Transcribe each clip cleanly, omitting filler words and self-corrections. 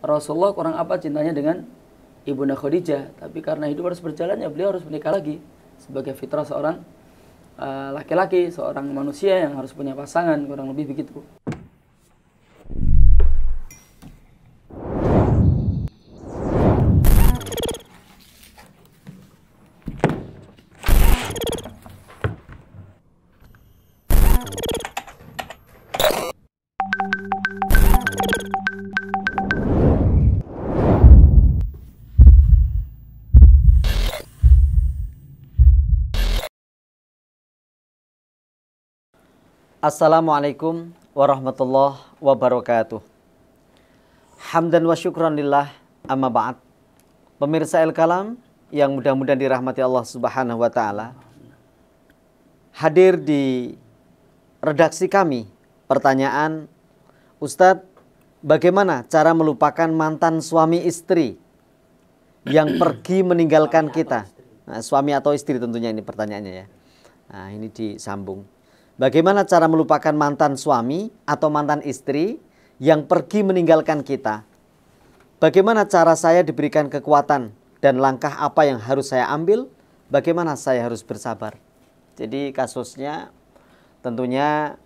Rasulullah kurang apa cintanya dengan Ibunda Khadijah, tapi karena hidup harus berjalan ya beliau harus menikah lagi sebagai fitrah seorang laki-laki, seorang manusia yang harus punya pasangan, kurang lebih begitu. Assalamualaikum warahmatullahi wabarakatuh. Hamdan wa syukran lillah, amma ba'd. Pemirsa El-Kalam yang mudah-mudahan dirahmati Allah Subhanahu wa taala. Hadir di redaksi kami pertanyaan, Ustadz, bagaimana cara melupakan mantan suami istri yang pergi meninggalkan kita? Nah, suami atau istri tentunya ini pertanyaannya ya. Nah, ini disambung. Bagaimana cara melupakan mantan suami atau mantan istri yang pergi meninggalkan kita? Bagaimana cara saya diberikan kekuatan dan langkah apa yang harus saya ambil? Bagaimana saya harus bersabar? Jadi kasusnya tentunya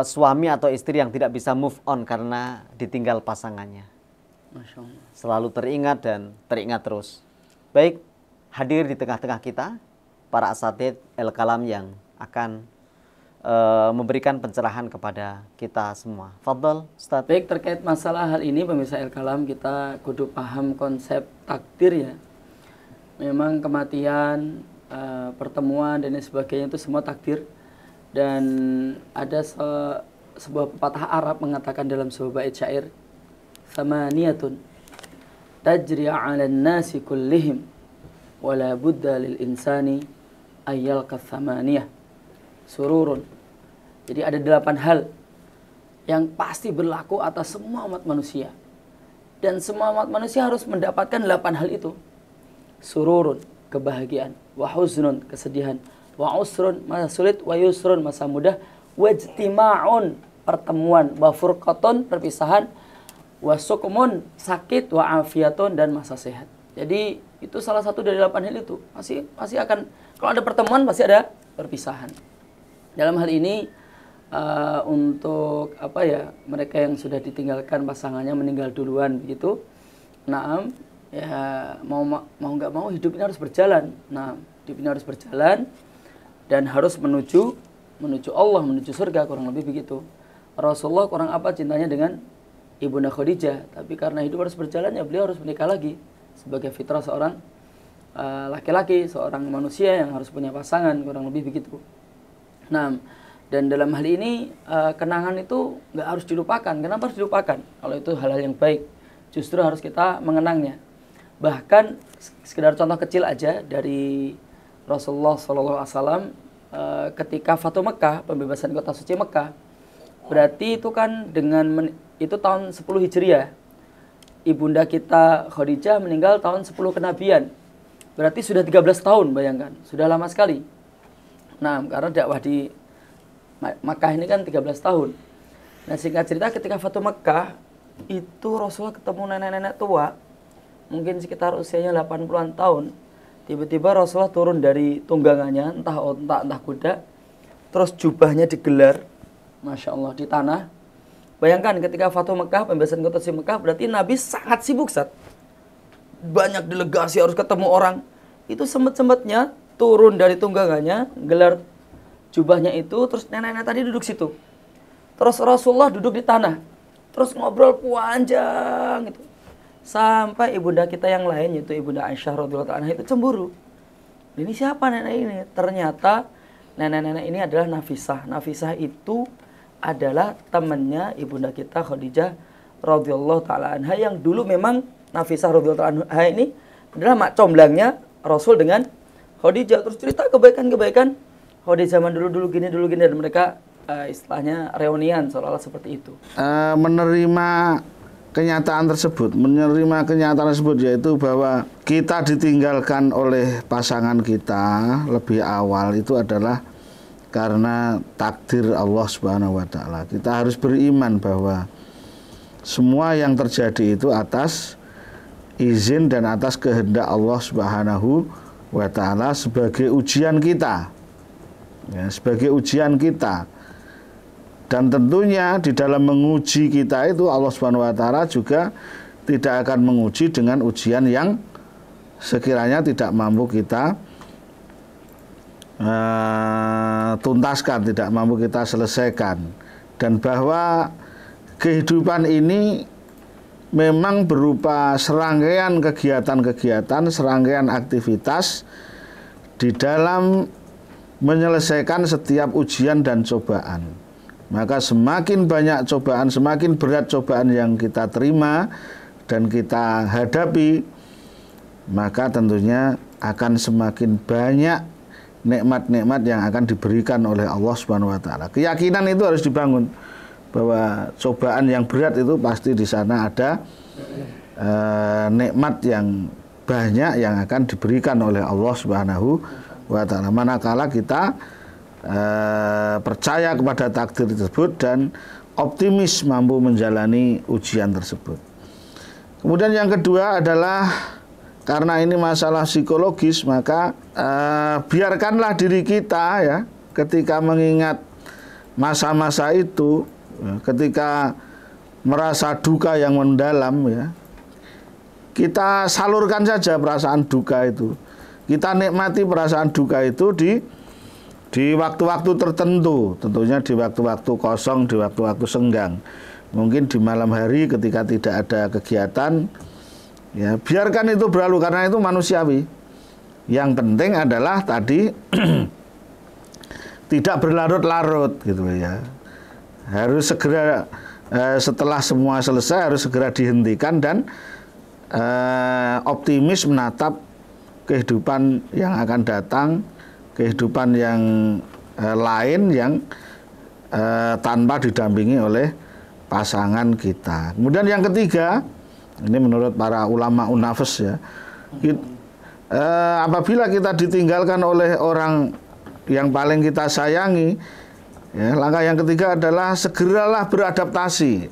suami atau istri yang tidak bisa move on karena ditinggal pasangannya. Masya Allah. Selalu teringat dan teringat terus. Baik, hadir di tengah-tengah kita para asatidz El-Kalam yang akan memberikan pencerahan kepada kita semua. Fadhal, Ustaz. Baik, terkait masalah hal ini pemirsa El-Kalam, kita kudu paham konsep takdir ya. Memang kematian, pertemuan dan lain sebagainya itu semua takdir. Dan ada sebuah pepatah Arab mengatakan dalam sebuah bait syair, "Thamaniyatun tajri 'alan nasi kullihim wa la budda lil insani ayyalqa thamaniyah." Sururun. Jadi ada 8 hal yang pasti berlaku atas semua umat manusia. Dan semua umat manusia harus mendapatkan 8 hal itu. Sururun, kebahagiaan. Wa huznun, kesedihan. Wa usrun, masa sulit. Wa yusrun, masa mudah. Wajtima'un, pertemuan. Wa furqatun, perpisahan. Wa sukmun, sakit. Wa afiatun, dan masa sehat. Jadi itu salah satu dari 8 hal itu. Pasti akan, kalau ada pertemuan pasti ada perpisahan. Dalam hal ini untuk mereka yang sudah ditinggalkan pasangannya meninggal duluan begitu, nah ya mau nggak mau hidup ini harus berjalan. Nah, hidup ini harus berjalan dan harus menuju Allah, menuju surga, kurang lebih begitu. Rasulullah kurang apa cintanya dengan Ibunda Khadijah, tapi karena hidup harus berjalan ya beliau harus menikah lagi sebagai fitrah seorang laki-laki, seorang manusia yang harus punya pasangan, kurang lebih begitu. Nah, dan dalam hal ini kenangan itu nggak harus dilupakan. Kenapa harus dilupakan? Kalau itu hal-hal yang baik, justru harus kita mengenangnya. Bahkan sekedar contoh kecil aja dari Rasulullah SAW ketika Fatu Mekah, pembebasan kota suci Mekah. Berarti itu kan itu tahun 10 Hijriah. Ibunda kita Khadijah meninggal tahun 10 kenabian. Berarti sudah 13 tahun, bayangkan. Sudah lama sekali. Nah, karena dakwah di Makkah ini kan 13 tahun. Nah, singkat cerita ketika Fatu Makkah itu Rasulullah ketemu nenek-nenek tua, mungkin sekitar usianya 80-an tahun. Tiba-tiba Rasulullah turun dari tunggangannya, entah onta, entah kuda, terus jubahnya digelar, Masya Allah, di tanah. Bayangkan ketika Fatu Makkah, pembebasan kota suci Makkah, berarti Nabi sangat sibuk, Ustaz. Banyak delegasi harus ketemu orang. Itu sempat-sempatnya turun dari tunggangannya, gelar jubahnya itu, terus nenek-nenek tadi duduk situ. Terus Rasulullah duduk di tanah. Terus ngobrol panjang gitu. Sampai ibunda kita yang lain, yaitu Ibunda Aisyah radhiyallahu anha itu cemburu. Ini siapa nenek ini? Ternyata nenek-nenek ini adalah Nafisah. Nafisah itu adalah temannya ibunda kita Khadijah radhiyallahu taala anha, yang dulu memang Nafisah radhiyallahu anha ini adalah mak comblangnya Rasul dengan Khadijah. Terus cerita kebaikan-kebaikan Khadijah zaman dulu gini dan mereka istilahnya reunian seolah-olah seperti itu. Menerima kenyataan tersebut yaitu bahwa kita ditinggalkan oleh pasangan kita lebih awal itu adalah karena takdir Allah Subhanahu wa taala. Kita harus beriman bahwa semua yang terjadi itu atas izin dan atas kehendak Allah Subhanahu wa ta'ala sebagai ujian kita. Ya, sebagai ujian kita. Dan tentunya di dalam menguji kita itu Allah Subhanahu wa ta'ala juga tidak akan menguji dengan ujian yang sekiranya tidak mampu kita tuntaskan, tidak mampu kita selesaikan. Dan bahwa kehidupan ini memang berupa serangkaian kegiatan-kegiatan, serangkaian aktivitas di dalam menyelesaikan setiap ujian dan cobaan. Maka semakin banyak cobaan, semakin berat cobaan yang kita terima dan kita hadapi, maka tentunya akan semakin banyak nikmat-nikmat yang akan diberikan oleh Allah Subhanahu wa taala. Keyakinan itu harus dibangun bahwa cobaan yang berat itu pasti di sana ada nikmat yang banyak yang akan diberikan oleh Allah Subhanahu wa taala. Manakala kita percaya kepada takdir tersebut dan optimis mampu menjalani ujian tersebut. Kemudian yang kedua adalah karena ini masalah psikologis, maka biarkanlah diri kita ya ketika mengingat masa-masa itu, ketika merasa duka yang mendalam ya, kita salurkan saja perasaan duka itu. Kita nikmati perasaan duka itu di waktu-waktu tertentu, tentunya di waktu-waktu kosong, di waktu-waktu senggang. Mungkin di malam hari ketika tidak ada kegiatan, ya biarkan itu berlalu karena itu manusiawi. Yang penting adalah tadi tidak berlarut-larut gitu ya. Harus segera setelah semua selesai harus segera dihentikan dan optimis menatap kehidupan yang akan datang, kehidupan yang lain yang tanpa didampingi oleh pasangan kita. Kemudian yang ketiga, ini menurut para ulama unafes ya, apabila kita ditinggalkan oleh orang yang paling kita sayangi, ya, langkah yang ketiga adalah segeralah beradaptasi.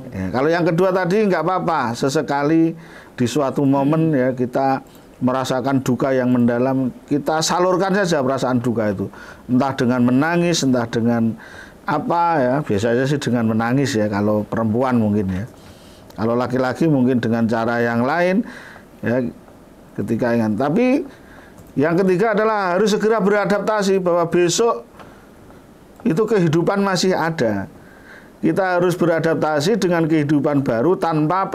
Ya, kalau yang kedua tadi nggak apa-apa, sesekali di suatu momen ya kita merasakan duka yang mendalam, kita salurkan saja perasaan duka itu, entah dengan menangis, entah dengan apa ya, biasanya sih dengan menangis ya kalau perempuan mungkin ya. Kalau laki-laki mungkin dengan cara yang lain ya ketika ingat. Tapi yang ketiga adalah harus segera beradaptasi bahwa besok itu kehidupan masih ada. Kita harus beradaptasi dengan kehidupan baru tanpa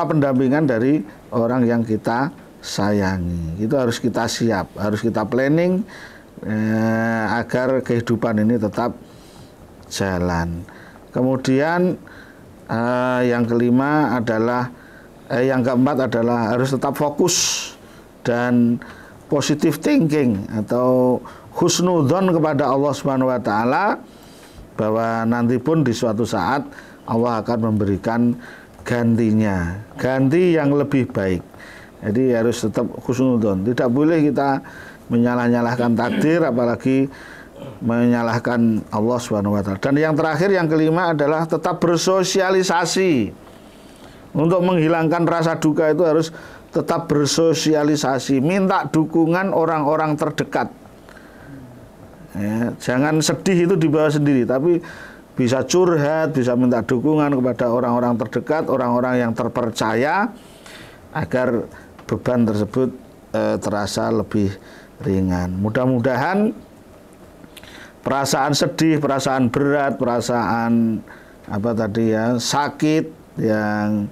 pendampingan dari orang yang kita sayangi. Itu harus kita siap, harus kita planning agar kehidupan ini tetap jalan. Kemudian yang kelima adalah yang keempat adalah harus tetap fokus dan positive thinking atau husnudzon kepada Allah Subhanahu wa taala bahwa nanti pun di suatu saat Allah akan memberikan gantinya, ganti yang lebih baik. Jadi harus tetap husnudzon. Tidak boleh kita menyalah-nyalahkan takdir, apalagi menyalahkan Allah Subhanahu wa taala. Dan yang terakhir, yang kelima adalah tetap bersosialisasi. Untuk menghilangkan rasa duka itu harus tetap bersosialisasi, minta dukungan orang-orang terdekat. Ya, jangan sedih itu dibawa sendiri, tapi bisa curhat, bisa minta dukungan kepada orang-orang terdekat, orang-orang yang terpercaya, agar beban tersebut terasa lebih ringan. Mudah-mudahan perasaan sedih, perasaan berat, perasaan sakit yang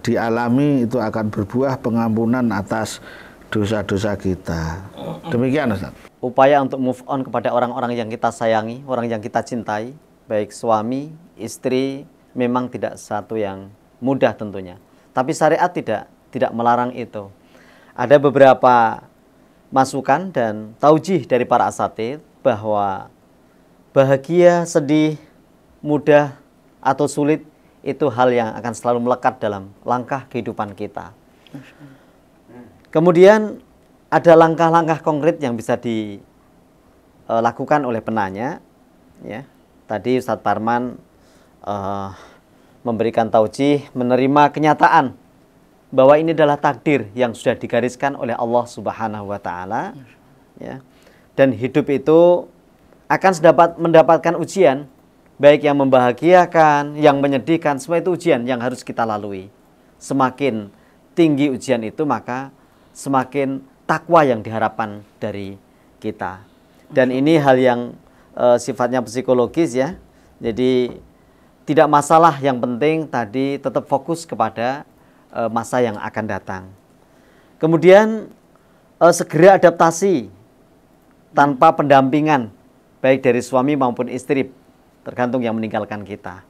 dialami itu akan berbuah pengampunan atas dosa-dosa kita. Demikian, Ustaz. Upaya untuk move on kepada orang-orang yang kita sayangi, orang yang kita cintai, baik suami, istri, memang tidak satu yang mudah tentunya. Tapi syariat tidak melarang itu. Ada beberapa masukan dan taujih dari para asatidz bahwa bahagia, sedih, mudah atau sulit itu hal yang akan selalu melekat dalam langkah kehidupan kita. Kemudian ada langkah-langkah konkret yang bisa dilakukan oleh penanya. Ya, tadi Ustadz Parman eh, memberikan taujih, menerima kenyataan bahwa ini adalah takdir yang sudah digariskan oleh Allah Subhanahu wa taala, ya. Dan hidup itu akan mendapatkan ujian, baik yang membahagiakan, yang menyedihkan, semua itu ujian yang harus kita lalui. Semakin tinggi ujian itu, maka semakin takwa yang diharapkan dari kita. Dan ini hal yang sifatnya psikologis, ya. Jadi tidak masalah, yang penting tadi tetap fokus kepada masa yang akan datang. Kemudian segera adaptasi tanpa pendampingan baik dari suami maupun istri, tergantung yang meninggalkan kita,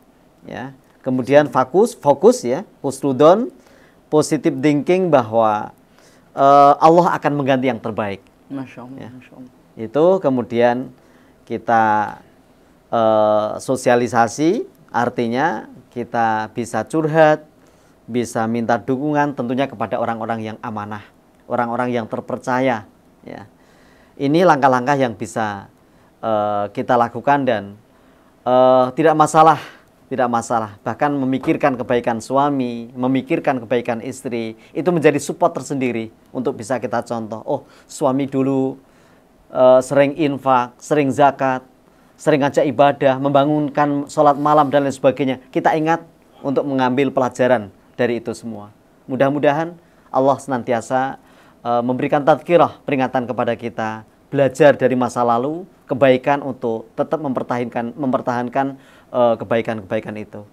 ya. Kemudian fokus ya, husnudon, positive thinking bahwa Allah akan mengganti yang terbaik. Masya Allah, Ya. Masya Allah. Itu kemudian kita sosialisasi, artinya kita bisa curhat, bisa minta dukungan tentunya kepada orang-orang yang amanah, orang-orang yang terpercaya, ya. Ini langkah-langkah yang bisa kita lakukan dan tidak masalah. Bahkan memikirkan kebaikan suami, memikirkan kebaikan istri, itu menjadi support tersendiri untuk bisa kita contoh. Oh, suami dulu sering infak, sering zakat, sering ngajak ibadah, membangunkan sholat malam dan lain sebagainya. Kita ingat untuk mengambil pelajaran dari itu semua. Mudah-mudahan Allah senantiasa memberikan tadkirah, peringatan kepada kita, belajar dari masa lalu, kebaikan untuk tetap mempertahankan kebaikan-kebaikan itu.